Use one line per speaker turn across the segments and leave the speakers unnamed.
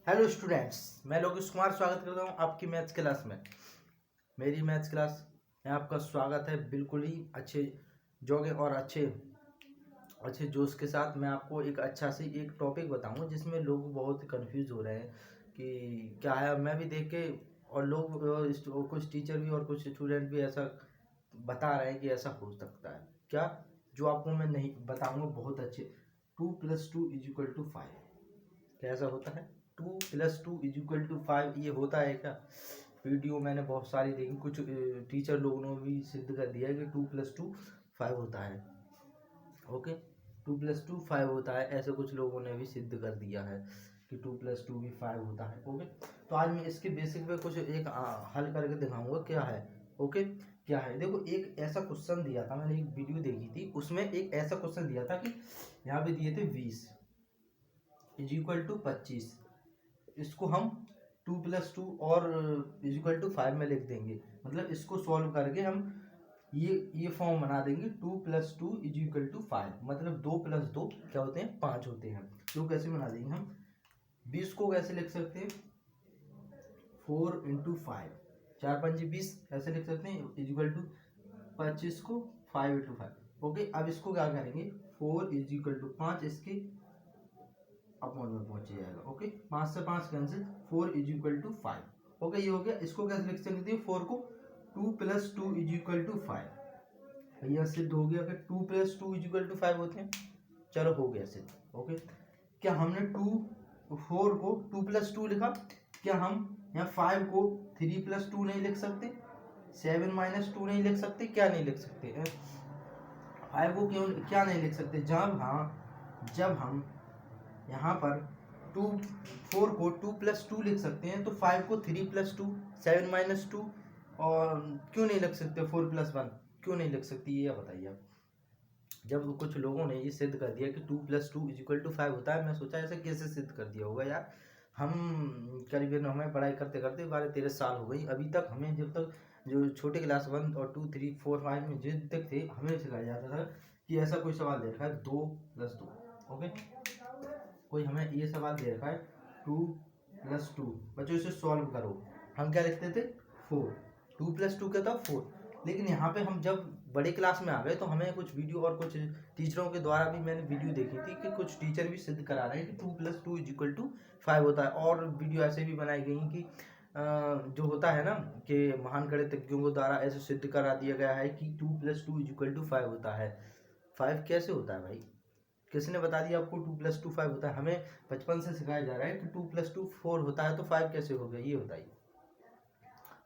Hello students, मैं लोकेश कुमार स्वागत करता हूं आपकी मैथ्स क्लास में। मेरी मैथ्स क्लास में आपका स्वागत है। बिल्कुल ही अच्छे जोगे और अच्छे अच्छे जोश के साथ मैं आपको एक अच्छा सी एक टॉपिक बताऊंगा जिसमें लोग बहुत कंफ्यूज हो रहे हैं कि क्या है। मैं भी देख के और लोग और कुछ टीचर भी और कुछ स्टूडेंट भी ऐसा बता रहे हैं कि ऐसा हो सकता है क्या, जो आपको मैं नहीं बताऊंगा बहुत अच्छे। 2+2=5 कैसा होता है? 2+2=5 ये होता है क्या? वीडियो मैंने बहुत सारी देखी, कुछ टीचर लोगों ने भी सिद्ध कर दिया है कि 2+2=5 होता है। ओके, 2+2=5 होता है, ऐसे कुछ लोगों ने भी सिद्ध कर दिया है कि 2+2 भी 5 होता है। ओके, तो आज मैं इसके बेसिक पे कुछ एक हल करके दिखाऊंगा क्या है। ओके, क्या है? देखो, एक ऐसा क्वेश्चन दिया था, मैंने एक वीडियो देखी थी, उसमें एक ऐसा क्वेश्चन दिया था कि यहाँ पे दिए थे 20=25। इसको हम 2+2 और =5 में लिख देंगे। मतलब इसको सॉल्व करके हम ये फॉर्म बना देंगे 2+2=5। मतलब 2+2 क्या होते हैं? 5 होते हैं। तो कैसे बना देंगे हम? 20 को कैसे लिख सकते हैं? 4×5, 4×5=20 ऐसे लिख सकते हैं। =25 को 5×5। ओके, अब इसको क्या करेंगे? 4=5 इसके अपॉन में पहुंच जाएगा। ओके, 5 से 5 कैंसिल, 4=5। ओके, ये हो गया। इसको कैसे लिख सकते हैं? 4 को 2+2=5। भैया सिद्ध हो गया कि 2+2=5 होते हैं। चलो, हो गया सिद्ध। ओके, क्या हमने 4 को 2+2 लिखा? क्या हम यहाँ 5 को 3+2 नहीं लिख सकते? 7-2 नहीं लिख सकते? क्या नहीं लिख सकते? 5 को क्यों क्या नहीं लिख सकते? जब हम यहाँ पर 4 को 2+2 लिख सकते हैं, तो 5 को 3+2, 7-2 और क्यों नहीं लिख सकते? 4+1 क्यों नहीं लिख सकती? ये बताइए आप। जब कुछ लोगों ने ये सिद्ध कर दिया कि 2+2=5 होता है, मैं सोचा ऐसे कैसे सिद्ध कर दिया होगा यार। हम करीबन हमें पढ़ाई करते करते 12-13 साल हो गई, अभी तक हमें जब तक जो छोटे क्लास 1 और 2, 3, 4, 5 में जब तक थे, हमें सिखाया जाता था कि ऐसा कोई सवाल दे रखा है 2+2। ओके, कोई हमें ये सवाल दे रखा है 2+2, बच्चों इसे सॉल्व करो। हम क्या लिखते थे? 4। 2+2 क्या था? 4। लेकिन यहाँ पे हम जब बड़े क्लास में आ गए तो हमें कुछ वीडियो और कुछ टीचरों के द्वारा भी मैंने वीडियो देखी थी कि कुछ टीचर भी सिद्ध करा रहे हैं कि 2+2=5 होता है। और वीडियो ऐसे भी बनाई गई कि जो होता है ना कि महान गणितज्ञों के द्वारा ऐसे सिद्ध करा दिया गया है कि 2+2=5 होता है। 5 कैसे होता है भाई? किसने बता दिया आपको 2+2=5 होता है? हमें बचपन से सिखाया जा रहा है कि 2+2 4 होता है, तो 5 कैसे हो गया? ये बताइए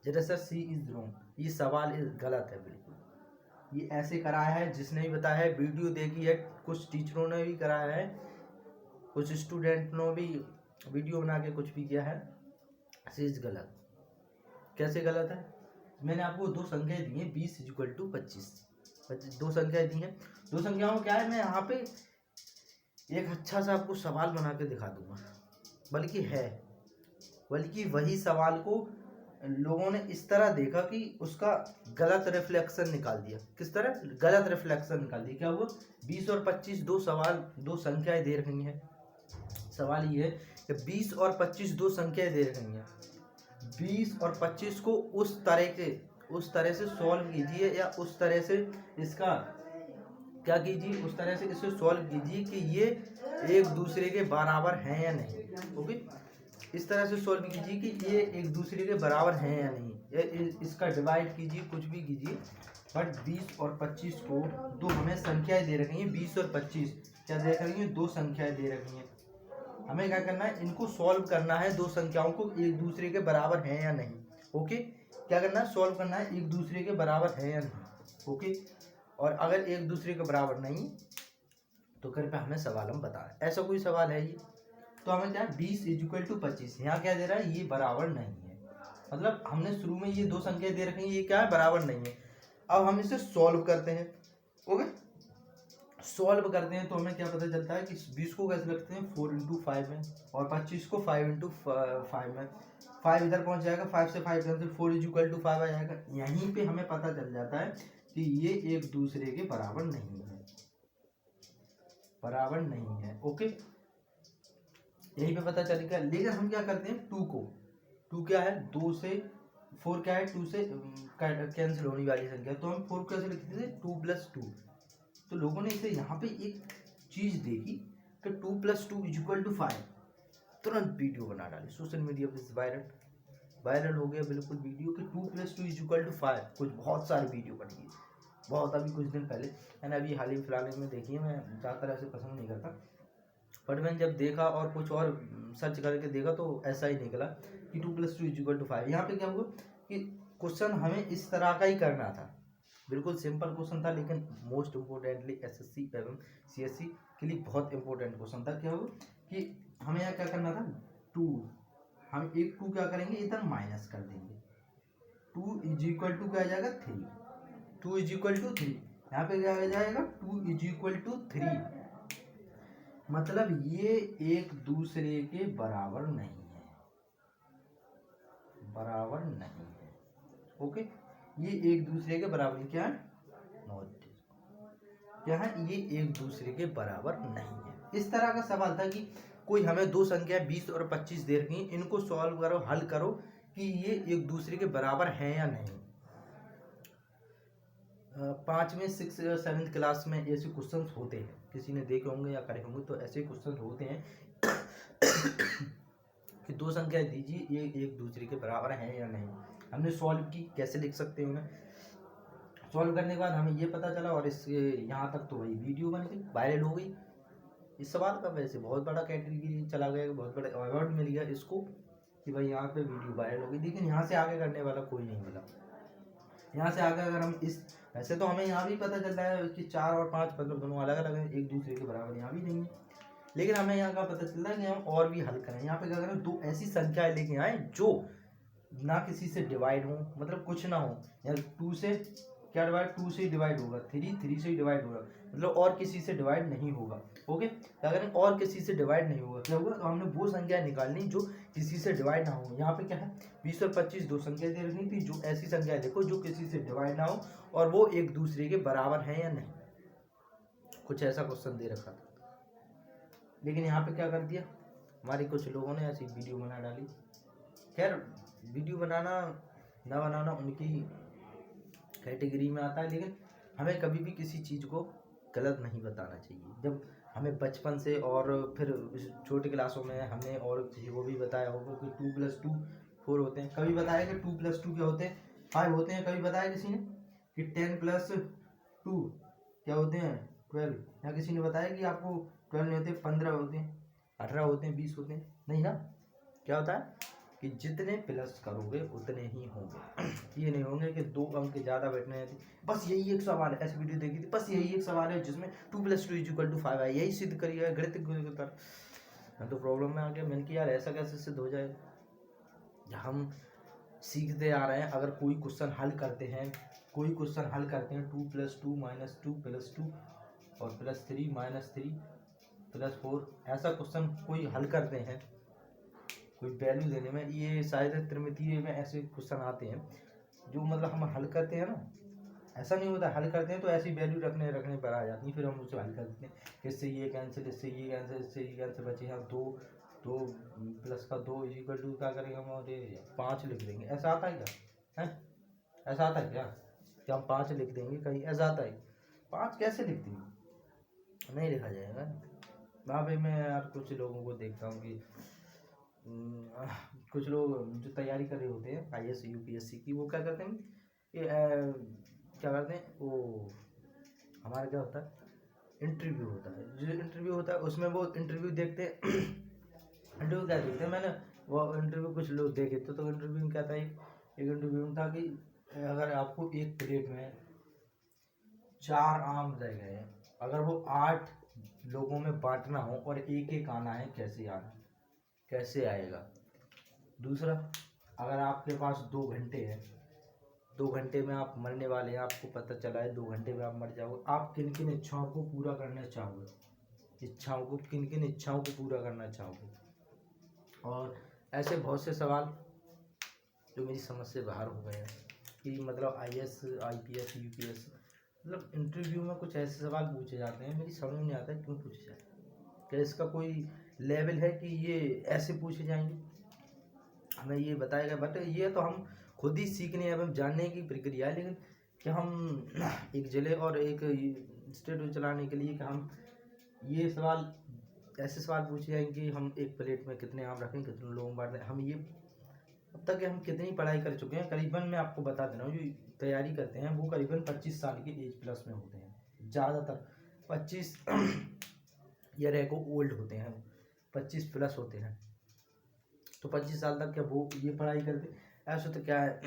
जरा सर। सी इज रॉन्ग, ये सवाल गलत है बिल्कुल। ये ऐसे कराया है, जिसने भी बताया है वीडियो देखी है, कुछ टीचरों ने भी कराया है, कुछ स्टूडेंट ने भी वीडियो बना के कुछ भी किया है। चीज गलत। कैसे गलत है? मैंने आपको दो संख्याएं दी हैं, 20=25। दो संख्याएं दी हैं, दो संख्याओं क्या है, मैं यहाँ पे एक अच्छा सा आपको सवाल बना के दिखा दूंगा। बल्कि वही सवाल को लोगों ने इस तरह देखा कि उसका गलत रिफ्लेक्शन निकाल दिया। किस तरह गलत रिफ्लेक्शन निकाल दिया? क्या हुआ? 20 और 25 दो संख्याएं दे रही हैं। सवाल ये है कि 20 और 25 दो संख्याएं दे रही हैं। 20 और 25 को उस तरह से सॉल्व कीजिए, या उस तरह से इसका क्या कीजिए, उस तरह से इसे सॉल्व कीजिए कि ये एक दूसरे के बराबर हैं या नहीं। ओके, इस तरह से सॉल्व कीजिए कि ये एक दूसरे के बराबर हैं या नहीं। इसका डिवाइड कीजिए, कुछ भी कीजिए, बट 20 और 25 को दो हमें संख्याएं दे रखी हैं। 20 और 25 क्या दे रखी हैं? दो संख्याएं दे रखी हैं। हमें क्या करना है? इनको सॉल्व करना है, दो संख्याओं को एक दूसरे के बराबर हैं या नहीं। ओके, क्या करना है? सॉल्व करना है, एक दूसरे के बराबर है या नहीं। ओके, और अगर एक दूसरे के बराबर नहीं तो कृपया हमें सवाल हम बताएं। ऐसा कोई सवाल है ये? तो हमें क्या? 20=25, यहाँ क्या दे रहा है? ये बराबर नहीं है। मतलब हमने शुरू में ये दो संख्या दे रखी हैं, ये क्या है? बराबर नहीं है। अब हम इसे सॉल्व करते हैं। ओके, सॉल्व करते हैं तो हमें क्या पता चलता है कि 20 को कैसे लिखते हैं? 4×5 में, और 25 को 5×5 में। 5 इधर पहुंच जाएगा, 5 से 5 कैंसिल, 4=5 आ जाएगा। यहीं पे हमें पता चल जाता है कि ये एक दूसरे के बराबर नहीं है। ओके, यहीं पे पता चलेगा। लेकिन हम क्या करते हैं, टू क्या है, 2 से 4 क्या है, 2 से कैंसिल होने वाली संख्या, तो हम 4 कैसे लिखते थे, 2 + 2। तो लोगों ने इसे यहाँ पे एक चीज देखी कि 2 + 2 = 5, तुरंत वीडियो बना डाली, सोशल मीडिया पे वायरल हो गया बिल्कुल वीडियो कि 2 + 2 = 5। कुछ बहुत सारी वीडियो बन गई, बहुत अभी कुछ दिन पहले, मैंने अभी हाल ही फिलहाल में देखी है। मैं ज़्यादातर ऐसे पसंद नहीं करता, बट मैंने जब देखा और कुछ और सर्च करके देखा तो ऐसा ही निकला कि 2 + 2 = 5। यहाँ पे क्या हुआ कि क्वेश्चन हमें इस तरह का ही करना था, बिल्कुल सिंपल क्वेश्चन था, लेकिन मोस्ट इम्पोर्टेंटली एसएससी एवं सीएससी के लिए बहुत इंपॉर्टेंट क्वेश्चन था। क्या हुआ कि हमें यहाँ क्या करना था, 2, हम एक 2 क्या करेंगे, इधर माइनस कर देंगे, 2 = क्या आ जाएगा, 3, 2 = 3। यहाँ पे क्या आ जाएगा, 2 = 3, मतलब ये एक दूसरे के बराबर नहीं है, बराबर नहीं है। ओके, ये एक दूसरे के बराबर क्या है, नोट क्या है, ये एक दूसरे के बराबर नहीं है। इस तरह का सवाल था कि कोई हमें दो संख्या 20 और 25 दे रखी, इनको सॉल्व करो, हल करो कि ये एक दूसरे के बराबर हैं या नहीं। 5वीं 6th या 7th क्लास में ऐसे क्वेश्चंस होते हैं, किसी ने देखे होंगे या करे होंगे, तो ऐसे क्वेश्चन होते हैं कि दो संख्या दीजिए, ये एक दूसरे के बराबर हैं या नहीं। हमने सॉल्व की, कैसे लिख सकते हैं उन्हें, सॉल्व करने के बाद हमें ये पता चला, और इस यहाँ तक तो वही वीडियो बन गई, वायरल हो गई। इस सवाल का वैसे बहुत बड़ा कैटेगरी चला गया, बहुत बड़ा अवार्ड मिल गया इसको कि भाई यहाँ पे वीडियो वायरल हो गई, लेकिन यहाँ से आगे करने वाला कोई नहीं मिला। यहाँ से आगे अगर हम इस, वैसे तो हमें यहाँ भी पता चलता है कि 4 और 5 मतलब दोनों अलग अलग हैं, एक दूसरे के बराबर यहाँ भी नहीं है, लेकिन हमें यहाँ का पता चलता है कि हम और भी हल करें। यहाँ पे क्या करें, दो ऐसी संख्याएं लेके आए जो ना किसी से डिवाइड हो, मतलब कुछ ना हो, या 2 से क्या डिवाइड, 2 से ही डिवाइड होगा, 3 से ही डिवाइड होगा, मतलब और किसी से डिवाइड नहीं होगा। ओके, अगर और किसी से डिवाइड नहीं होगा, क्या होगा, तो हमने वो संख्या निकालनी जो किसी से डिवाइड ना हो। यहाँ पे क्या है, 20 और 25 दो संख्या दे रखी थी, जो ऐसी संख्या देखो जो किसी से डिवाइड ना हो और वो एक दूसरे के बराबर है या नहीं, कुछ ऐसा क्वेश्चन दे रखा था। लेकिन यहाँ पे क्या कर दिया, हमारे कुछ लोगों ने ऐसी वीडियो बना डाली। खैर, वीडियो बनाना ना बनाना उनकी कैटेगरी में आता है, लेकिन हमें कभी भी किसी चीज़ को गलत नहीं बताना चाहिए। जब हमें बचपन से और फिर छोटी क्लासों में हमने और किसी को भी बताया होगा कि 2 + 2 4 होते हैं, कभी बताया कि 2 + 2 क्या होते हैं, 5 होते हैं, कभी बताया किसी ने कि 10 + 2 क्या होते हैं, 12, या किसी ने बताया कि आपको 12 नहीं होते, 15 होते हैं, 18 होते हैं, 20 होते हैं, नहीं ना। क्या होता है कि जितने प्लस करोगे उतने ही होंगे, ये नहीं होंगे कि 2 अंक ज़्यादा बैठने हैं। बस यही एक सवाल है, ऐसी वीडियो देखी थी, बस यही एक सवाल है जिसमें 2 + 2 = 5 है, यही सिद्ध करिए, गणित कर। मैं तो प्रॉब्लम में आ गया, मैंने कि यार ऐसा कैसे सिद्ध हो जाए। हम सीखते आ रहे हैं, अगर कोई क्वेश्चन हल करते हैं, 2 + 2 - 2 + 2 और +3 - 3 +4, ऐसा क्वेश्चन कोई हल करते हैं, कोई वैल्यू देने में, ये शायद त्रिमितीय में ऐसे क्वेश्चन आते हैं जो मतलब हम हल करते हैं ना, ऐसा नहीं होता, हल करते हैं तो ऐसी वैल्यू रखने पर आ जाती है, फिर हम उसे हल कर देते हैं, इससे ये कैंसिल, इससे ये कैंसिल, इससे ये कैंसिल, बचे यहाँ 2 + 2 = क्या करेंगे हम, और 5 लिख देंगे। ऐसा आता है क्या, है ऐसा आता है क्या कि हम 5 लिख देंगे, कहीं ऐसा आता है, 5 कैसे लिख देंगे, नहीं लिखा जाएगा। वहाँ पे मैं यार कुछ लोगों को देखता हूँ कि कुछ लोग जो तैयारी कर रहे होते हैं IAS UPSC की, वो क्या करते हैं कि क्या करते हैं, वो हमारा क्या होता है, इंटरव्यू होता है, जो इंटरव्यू होता है उसमें वो इंटरव्यू देखते हैं इंटरव्यू क्या देखते हैं, मैंने वो इंटरव्यू कुछ लोग देखे तो इंटरव्यू में क्या था, एक इंटरव्यू में था कि अगर आपको एक प्लेट में 4 आम रह गए, अगर वो 8 लोगों में बांटना हो और एक एक आना है, कैसे आएगा। दूसरा, अगर आपके पास 2 घंटे हैं, 2 घंटे में आप मरने वाले हैं, आपको पता चला है 2 घंटे में आप मर जाओगे, आप किन किन इच्छाओं को पूरा करना चाहोगे, किन किन इच्छाओं को पूरा करना चाहोगे। और ऐसे बहुत से सवाल जो मेरी समझ से बाहर हो गए हैं कि मतलब IAS IPS UPS, मतलब इंटरव्यू में कुछ ऐसे सवाल पूछे जाते हैं, मेरी समझ में नहीं आता है क्यों पूछे जाते हैं, क्या इसका कोई लेवल है कि ये ऐसे पूछे जाएंगे, हमें ये बताया गया। बट ये तो हम खुद ही सीखने एवं जानने की प्रक्रिया है। लेकिन क्या हम एक जिले और एक स्टेट चलाने के लिए क्या हम ये सवाल, ऐसे सवाल पूछे जाएंगे कि हम एक प्लेट में कितने आम रखें, कितने लोगों में बांटें, हम ये अब तक हम कितनी पढ़ाई कर चुके हैं। करीबन मैं आपको बता दे रहा हूँ, जो तैयारी करते हैं वो करीबन 25 साल के एज प्लस में होते हैं ज़्यादातर। 25 या रेको ओल्ड होते हैं, 25 प्लस होते हैं। तो 25 साल तक क्या वो ये पढ़ाई करते, ऐसे तो क्या है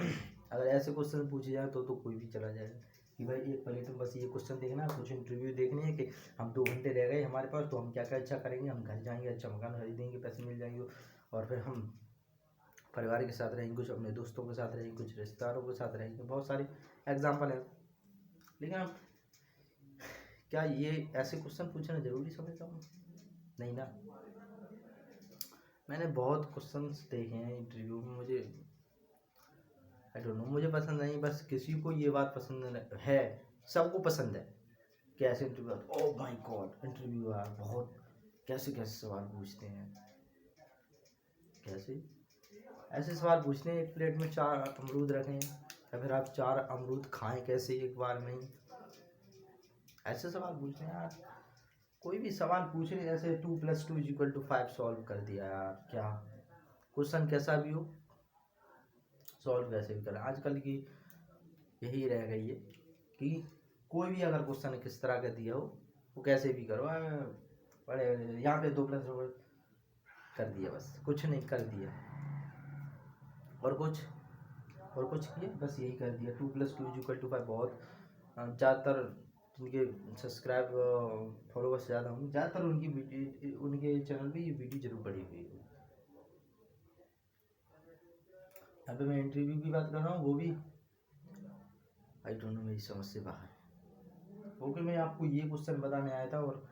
अगर ऐसे क्वेश्चन पूछे जाए तो कोई भी चला जाएगा कि भाई एक प्लेट में बस ये क्वेश्चन देखना है, कुछ इंटरव्यू देखनी है कि हम 2 घंटे रह गए हमारे पास तो हम क्या क्या अच्छा करेंगे, हम घर जाएंगे, अच्छा मकान खरीदेंगे, पैसे मिल जाएंगे और फिर हम परिवार के साथ रहेंगे, कुछ अपने दोस्तों के साथ रहेंगे, कुछ रिश्तेदारों के साथ रहेंगे। बहुत सारे एग्जाम्पल हैं। लेकिन हम क्या ये ऐसे क्वेश्चन पूछना जरूरी समझता हूँ? नहीं ना। मैंने बहुत क्वेश्चंस देखे हैं इंटरव्यू में, मुझे आई डोंट नो, मुझे पसंद नहीं। बस किसी को ये बात पसंद है, सबको पसंद है कैसे interview, oh my God interview यार बहुत कैसे कैसे सवाल पूछते हैं, कैसे ऐसे सवाल पूछते हैं। एक प्लेट में 4 अमरूद रखें या फिर आप 4 अमरूद खाएं कैसे एक बार में ही, ऐसे सवाल पूछते हैं यार। कोई भी सवाल पूछ रहे जैसे 2 + 2 = 5 सॉल्व कर दिया यार, क्या क्वेश्चन कैसा भी हो सॉल्व कैसे भी करें। आजकल की यही रह गई है कि कोई भी अगर क्वेश्चन किस तरह का दिया हो वो कैसे भी करो, पढ़े यहाँ पे 2 + 2 कर दिया, बस कुछ नहीं कर दिया और कुछ किया, बस यही कर दिया। 2 + 2 = 5 बहुत ज़्यादातर जिनके सब्सक्राइब फॉलोवर्स ज़्यादा होंगे, ज़्यादातर उनकी वीडियो, उनके चैनल पे ये वीडियो जरूर पड़ी हुई है। यहाँ पे मैं इंटरव्यू की बात कर रहा हूँ, वो भी आई डोंट नो, मेरी समझ से बाहर है। ओके, मैं आपको ये क्वेश्चन बताने आया था और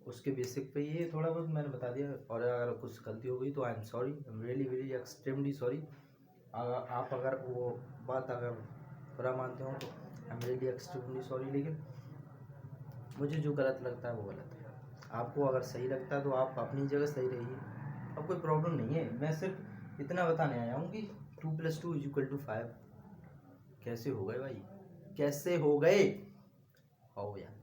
उसके बेसिक पे ये थोड़ा बहुत मैंने बता दिया। और अगर कुछ गलती हो गई तो I am sorry, I am really very extremely sorry. आप अगर वो बात अगर बुरा मानते हो तो I am really extremely sorry. लेकिन मुझे जो गलत लगता है वो गलत है, आपको अगर सही लगता है तो आप अपनी जगह सही रहिए, अब कोई प्रॉब्लम नहीं है। मैं सिर्फ इतना बताने आया हूँ कि 2 + 2 = 5 कैसे हो गए भाई, कैसे हो गए हो यार।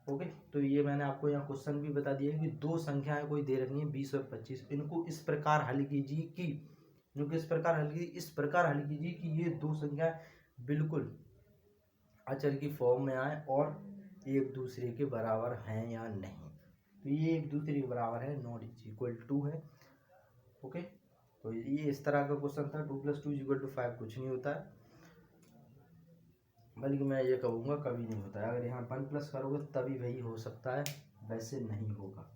ओके, तो ये मैंने आपको यहाँ क्वेश्चन भी बता दिया कि 2 संख्याएं कोई दे रखी हैं 20 और 25, इनको इस प्रकार हल कीजिए कि जो कि इस प्रकार हल कीजिए कि ये 2 संख्याएं बिल्कुल अचर की फॉर्म में आए और एक दूसरे के बराबर हैं या नहीं। तो ये एक दूसरे के बराबर है, नॉट = 2 है। ओके, तो ये इस तरह का क्वेश्चन था। 2 + 2 = 5 कुछ नहीं होता है, बल्कि मैं ये कहूँगा कभी नहीं होता है। अगर यहाँ 1+ करोगे तभी वही हो सकता है, वैसे नहीं होगा,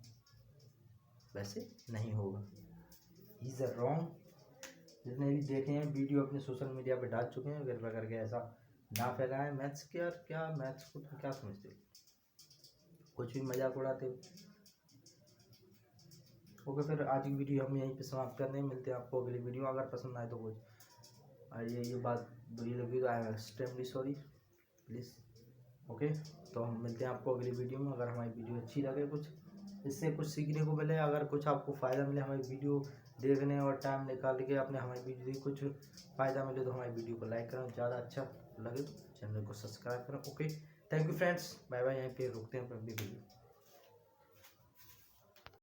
वैसे नहीं होगा। Is wrong. जितने भी देखे हैं वीडियो अपने सोशल मीडिया पे डाल चुके हैं, कृपया करके ऐसा ना फैलाएं। मैथ्स क्या मैथ्स को तुम क्या समझते हो, कुछ भी मजाक उड़ाते हो। ओके, फिर आज की वीडियो हम यहीं पे समाप्त करते हैं, मिलते हैं आपको अगली वीडियो। अगर पसंद आए तो कुछ ये बात बुरी लगी तो I am extremely sorry please. Okay, तो हम मिलते हैं आपको अगली वीडियो में। अगर हमारी वीडियो अच्छी लगे, कुछ इससे कुछ सीखने को मिले, अगर कुछ आपको फ़ायदा मिले हमारी वीडियो देखने और टाइम निकाल के अपने हमारी वीडियो से कुछ फ़ायदा मिले तो हमारी वीडियो को लाइक करें, ज़्यादा अच्छा लगे तो चैनल को सब्सक्राइब करें। Okay, thank you friends, bye bye. यहीं पे रुकते हैं अपनी वीडियो।